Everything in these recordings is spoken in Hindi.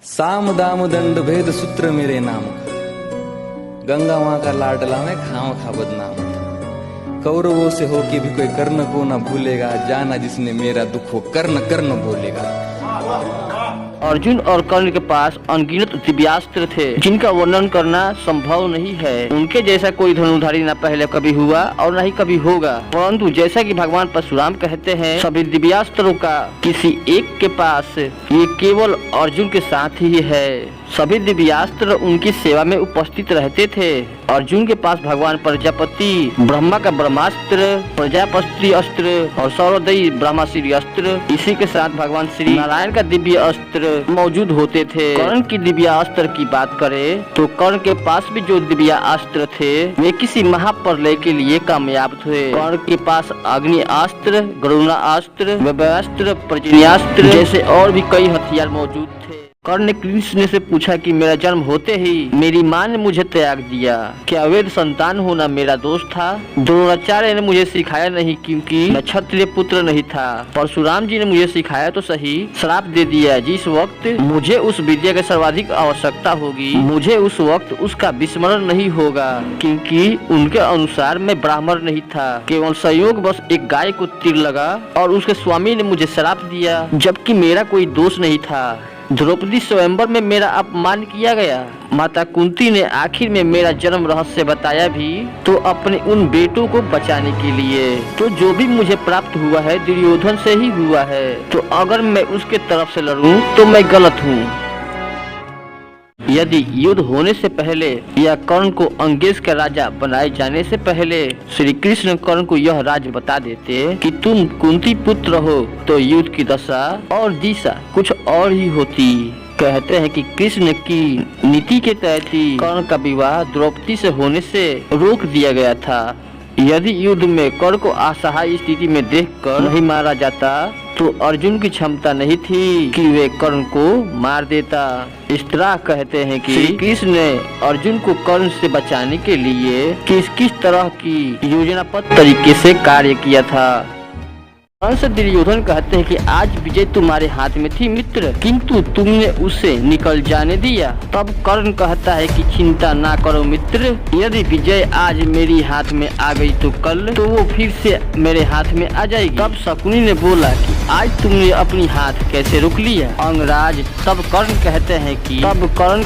साम दाम दंड भेद सूत्र मेरे नाम का, गंगा माँ का लाडला मैं खाम खा बदनाम था। कौरवों से हो के भी कोई कर्ण को ना भूलेगा, जाना जिसने मेरा दुख हो कर्ण कर्ण बोलेगा। अर्जुन और कर्ण के पास अनगिनत दिव्यास्त्र थे जिनका वर्णन करना संभव नहीं है। उनके जैसा कोई धनुधारी न पहले कभी हुआ और न ही कभी होगा। परंतु जैसा कि भगवान परशुराम कहते हैं, सभी दिव्यास्त्रों का किसी एक के पास, ये केवल अर्जुन के साथ ही है। सभी दिव्यास्त्र उनकी सेवा में उपस्थित रहते थे। अर्जुन के पास भगवान प्रजापति ब्रह्मा का ब्रह्मास्त्र, प्रजापति अस्त्र और सौरदयी ब्रह्माश्री अस्त्र, इसी के साथ भगवान श्री नारायण का दिव्य अस्त्र मौजूद होते थे। कर्ण की दिव्य अस्त्र की बात करें तो कर्ण के पास भी जो दिव्य अस्त्र थे वे किसी महाप्रलय के लिए कामयाब थे। कर्ण के पास अग्नि अस्त्र, गरुणास्त्र, वैभवास्त्र, पर्जन्यास्त्र जैसे और भी कई हथियार मौजूद थे। कर्ण ने कृष्ण से पूछा कि मेरा जन्म होते ही मेरी माँ ने मुझे त्याग दिया, क्या अवैध संतान होना मेरा दोष था? द्रोणाचार्य ने मुझे सिखाया नहीं क्योंकि मैं क्षत्रिय पुत्र नहीं था। परशुराम जी ने मुझे सिखाया तो सही, श्राप दे दिया। जिस वक्त मुझे उस विद्या की सर्वाधिक आवश्यकता होगी, मुझे उस वक्त उसका विस्मरण नहीं होगा, क्योंकि उनके अनुसार मैं ब्राह्मण नहीं था। केवल संयोग बस एक गाय को तीर लगा और उसके स्वामी ने मुझे श्राप दिया, जबकि मेरा कोई दोष नहीं था। द्रौपदी स्वयंवर में मेरा अपमान किया गया। माता कुंती ने आखिर में मेरा जन्म रहस्य बताया भी तो अपने उन बेटों को बचाने के लिए। तो जो भी मुझे प्राप्त हुआ है दुर्योधन से ही हुआ है, तो अगर मैं उसके तरफ से लड़ूं तो मैं गलत हूँ। यदि युद्ध होने से पहले या कर्ण को अंगेज का राजा बनाए जाने से पहले श्री कृष्ण कर्ण को यह राज बता देते कि तुम कुंती पुत्र हो, तो युद्ध की दशा और दिशा कुछ और ही होती। कहते हैं कि कृष्ण की नीति के तहत ही कर्ण का विवाह द्रौपदी से होने से रोक दिया गया था। यदि युद्ध में कर्ण को असहाय स्थिति में देखकर नहीं मारा जाता तो अर्जुन की क्षमता नहीं थी कि वे कर्ण को मार देता। इस तरह कहते हैं कि श्री कृष्ण ने अर्जुन को कर्ण से बचाने के लिए किस किस तरह की योजनाबद्ध तरीके से कार्य किया था। कर्ण से दुर्योधन कहते हैं कि आज विजय तुम्हारे हाथ में थी मित्र, किंतु तुमने उसे निकल जाने दिया। तब कर्ण कहता है कि चिंता ना करो मित्र, यदि विजय आज मेरी हाथ में आ गई तो कल तो वो फिर से मेरे हाथ में आ जाएगी। तब शकुनी ने बोला कि आज तुमने अपनी हाथ कैसे रोक लिया अंगराज? तब कर्ण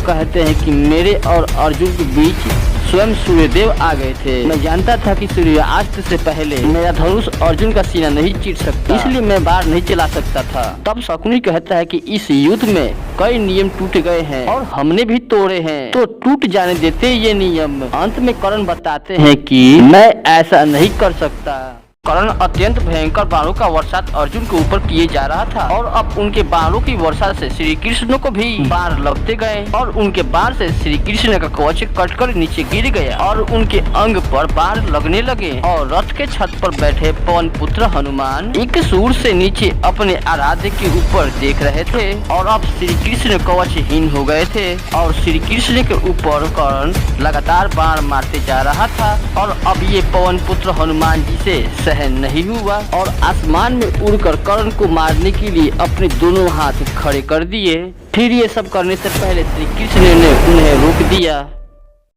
कहते हैं कि मेरे और अर्जुन के बीच स्वयं सूर्यदेव आ गए थे। मैं जानता था कि सूर्यास्त से पहले मेरा धनुष अर्जुन का सीना नहीं चीर सकता, इसलिए मैं बाढ़ नहीं चला सकता था। तब शकुनी कहता है कि इस युद्ध में कई नियम टूट गए हैं और हमने भी तोड़े हैं, तो टूट जाने देते ये नियम। अंत में कर्ण बताते हैं कि मैं ऐसा नहीं कर सकता। कर्ण अत्यंत भयंकर बाणों का वर्षा अर्जुन के ऊपर किए जा रहा था और अब उनके बाणों की वर्षा से श्री कृष्ण को भी बाण लगते गए और उनके बाण से श्री कृष्ण का कवच कटकर नीचे गिर गया और उनके अंग पर बाण लगने लगे। और रथ के छत पर बैठे पवन पुत्र हनुमान एक सूर से नीचे अपने आराध्य के ऊपर देख रहे थे और अब श्री कृष्ण कवचहीन हो गए थे और श्री कृष्ण के ऊपर कर्ण लगातार बाण मारते जा रहा था। और अब ये पवन पुत्र हनुमान जी से सहन नहीं हुआ और आसमान में उड़कर कर्ण को मारने के लिए अपने दोनों हाथ खड़े कर दिए। फिर ये सब करने से पहले श्री कृष्ण ने उन्हें रोक दिया।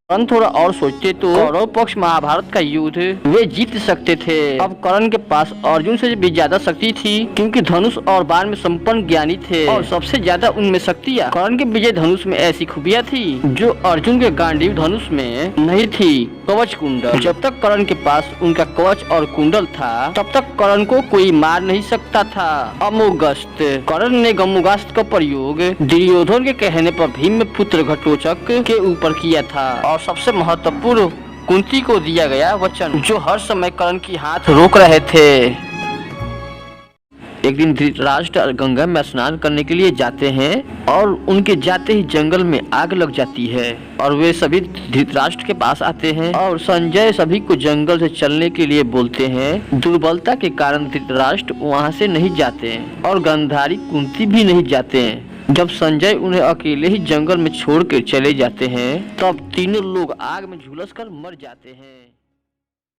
कर्ण थोड़ा और सोचते तो कौरव पक्ष महाभारत का युद्ध वे जीत सकते थे। अब कर्ण के पास अर्जुन से भी ज्यादा शक्ति थी, क्योंकि धनुष और बाण में संपन्न ज्ञानी थे और सबसे ज्यादा उनमें शक्तियाँ कर्ण के विजय धनुष में ऐसी खूबियाँ थी जो अर्जुन के गांडीव धनुष में नहीं थी। कवच कुंडल, जब तक कर्ण के पास उनका कवच और कुंडल था तब तक कर्ण को कोई मार नहीं सकता था। अमोघास्त्र, कर्ण ने अमोघास्त्र का प्रयोग दुर्योधन के कहने पर भीम पुत्र घटोत्कच के ऊपर किया था। और सबसे महत्वपूर्ण कुंती को दिया गया वचन, जो हर समय कर्ण की हाथ रोक रहे थे। एक दिन धृतराष्ट्र गंगा में स्नान करने के लिए जाते हैं और उनके जाते ही जंगल में आग लग जाती है और वे सभी धृतराष्ट्र के पास आते हैं और संजय सभी को जंगल से चलने के लिए बोलते हैं। दुर्बलता के कारण धृतराष्ट्र वहां से नहीं जाते हैं और गांधारी कुंती भी नहीं जाते हैं। जब संजय उन्हें अकेले ही जंगल में छोड़ कर चले जाते हैं तब तीनों लोग आग में झुलस कर मर जाते हैं।